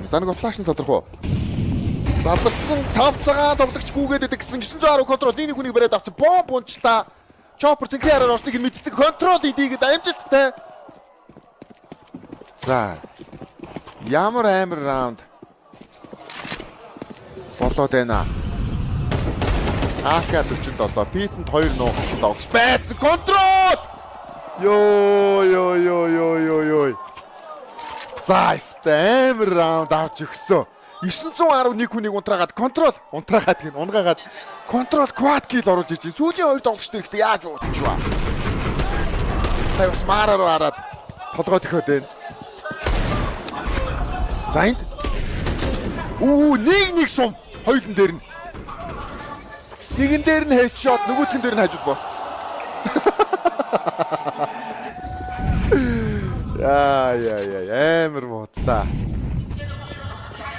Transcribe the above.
За нэг флаш нь задрах уу? Задарсан цавцагаа тоглогч гүгээд идэг гэсэн 910 контрол нэг хүнийг бариад авсан. Бомб унчлаа. Chopper зинхэнэ хараар орсныг нь мэдсэн. Контрол идийгээд амжилттай. За. Ямар амар раунд болоод байна. AK-47 Питэнд 2 нуугсан тоглож байцсан. Контрол! Ёо. За, амар раунд авч өгсөн. 911 хүнийг унтраагаад контрол унтраагаад гин унгаагаад контрол квад кил оруулж ичин. Сүүлийн 2 тоглогч дэрэгт яаж уучлаа. Тайвс мараар хараад толгой төхөөд байна. За энд. Нэг сум хоёулын дээр нь. Нэгэн дээр нь хедшот, нөгөөтгөн дээр нь хажууд ботсон. Яа амар бодлаа.